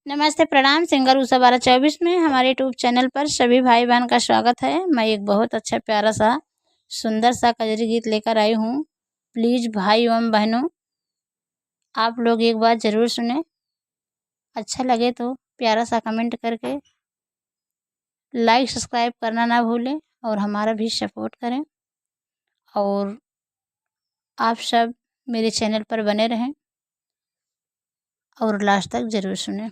नमस्ते, प्रणाम। सिंगर उषा 1224 में हमारे यूट्यूब चैनल पर सभी भाई बहन का स्वागत है। मैं एक बहुत अच्छा प्यारा सा सुंदर सा कजरी गीत लेकर आई हूँ। प्लीज़ भाई एवं बहनों, आप लोग एक बार ज़रूर सुने। अच्छा लगे तो प्यारा सा कमेंट करके लाइक सब्सक्राइब करना ना भूलें और हमारा भी सपोर्ट करें। और आप सब मेरे चैनल पर बने रहें और लास्ट तक ज़रूर सुने।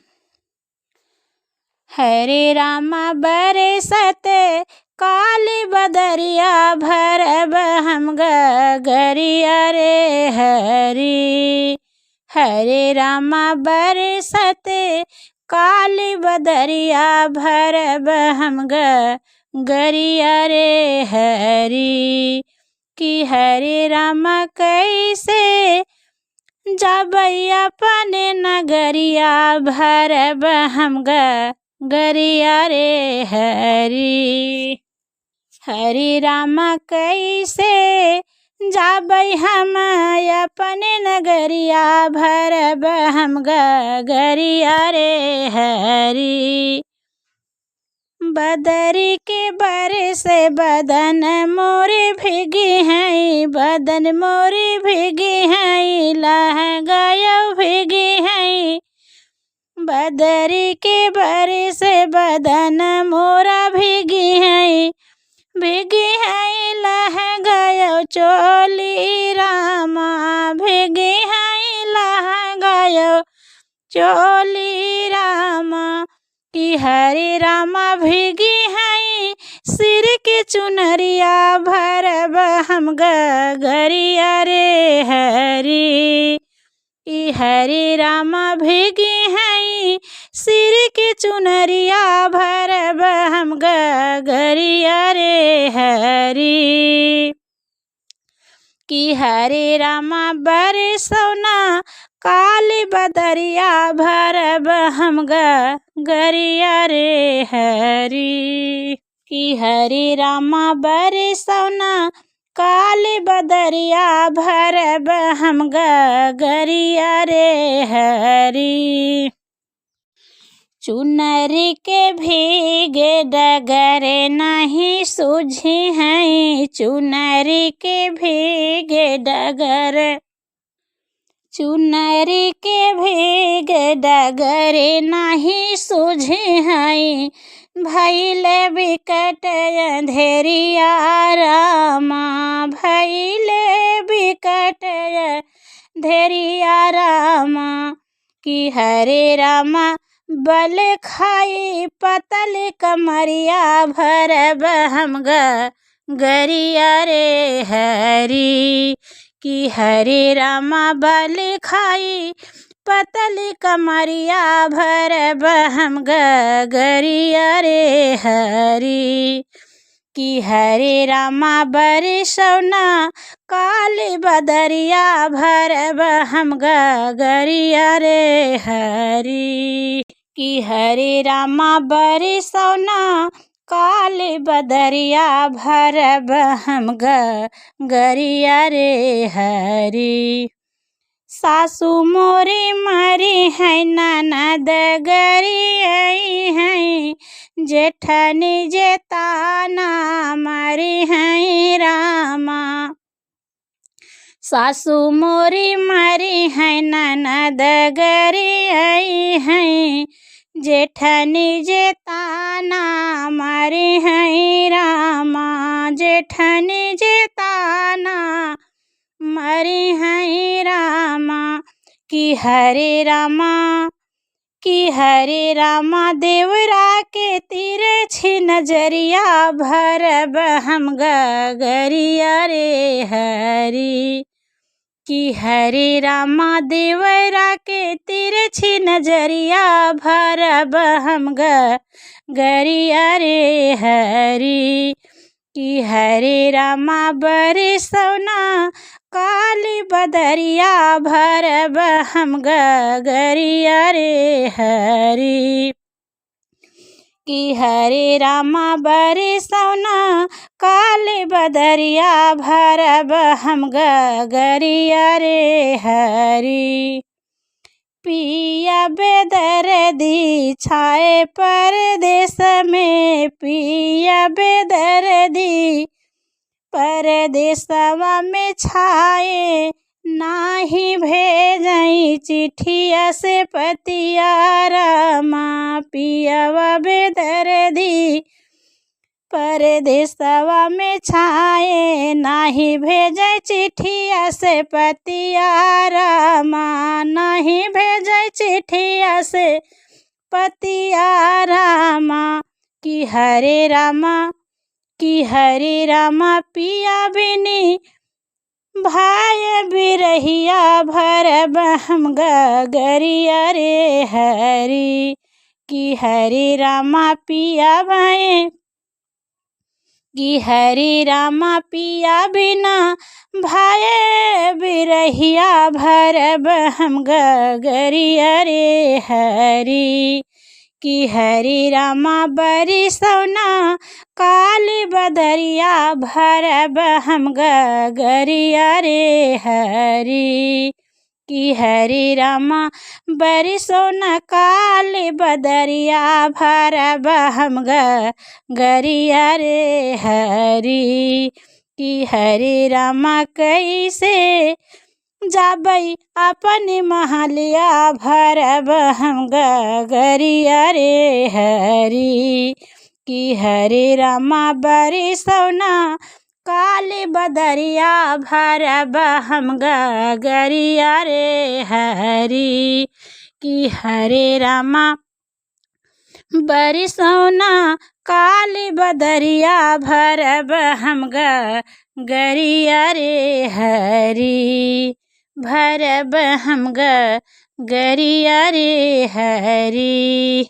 हरे रामा बरसते काली बदरिया भरब हम गरिया रे हरी। हरे रामा बरसते काली बदरिया भरब हम गरिया रे हरी। कि हरे रामा कैसे जाबैया अपने नगरिया भरब हम गरिया रे हरी। हरि रामा कैसे जाबै हम अपने नगरिया भरब हम गरिया रे हरी। बदरी के बरसे बदन मोरे भीगी हैं, बदन मोरे भीगी हैं, लहंगाया भीगी हैं। बदरी के बरसे बदन मोरा भीगी हैं, भीगी हैं लहंगाया चोली रामा, भीगी हैं लहंगाया चोली रामा। कि हरे रामा भीगी हैं सिर के चुनरिया भरब हम गरिया रे हरी। कि हरे रामा भीगी हैं सिर के चुनरिया भरब हम गरिया रे हरी। कि हरे रामा बरसौना काली बदरिया भरब हम गरिया रे हरी। कि हरे रामा बरसौना काली बदरिया भरब हम गरिया रे हरी। चुनरी के भीगे डगरे नहीं सूझी हैं, चुनरी के भीगे डगर, चुनरी के भीगे डगरे नहीं सूझी हैं। भैले बिकट अंधेरिया रामा, भैले बिकट अंधेरिया रामा। कि हरे रामा बल खाई पतल कमरिया भरब हम गरिया रे हरी। कि हरे रामा बल खाई पतल कमरिया भरब हम गरिया रे हरी। कि हरे रामा बरसौना काली बदरिया भरब हम गरिया रे हरी। कि हरे रामा बरसौना काली बदरिया भरब हम गरिया रे हरी। सासू मोरी मरी है ननद गरियाई हैं, जेठनी जेताना मरी हैं रामा। सासू मोरी मरी है ननद गरियाई हैं, जेठनी जेताना मरी हैं रामा, जेठनी जेताना मरी हैं रामा। कि हरे रामा, कि हरे रामा देवरा के तिरछी नजरिया भरब हम गरिया रे हरी। कि हरे रामा देवरा के तिरछी नजरिया भरब हम गरिया रे हरी। कि हरे रामा बरसौना काली बदरिया भरब हम गरिया रे हरी। कि हरे रामा बरसौना काली बदरिया भरब हम गरिया रे हरी। पिया बेदर्दी छाए परदेस में, पिया बेदर्दी परदेसवा में छाए, नाही भेजई चिट्ठिया से पतिया रामा, पियावा बेदर्दी परदेसवा में छाए, नाही भेजै चिट्ठिया से पतिया रामा, नाही भेजै चिट्ठिया से पतिया रामा। कि हरे रामा पिया बिनी भाई बिरहिया भरब हम गगरिया रे हरि। कि हरे रामा पिया भाई, कि हरे रामा पिया बिना भाई बिरहिया भरब हम गगरिया रे हरि। कि हरे रामा बरिसौना काली बदरिया भरब हम गगरिया रे हरि। कि हरे रामा बरिसौना काली बदरिया भरब हम गगरिया रे हरि। कि हरे रामा कैसे जाबई अपनी महलिया भरब हम गगरिया रे हरि। कि हरे रामा बरिसौना काली बदरिया भरब हम गगरिया रे हरि। कि हरे रामा बरिसौना काली बदरिया भरब हम गगरिया रे हरि, भरब हम गगरिया रे हरि।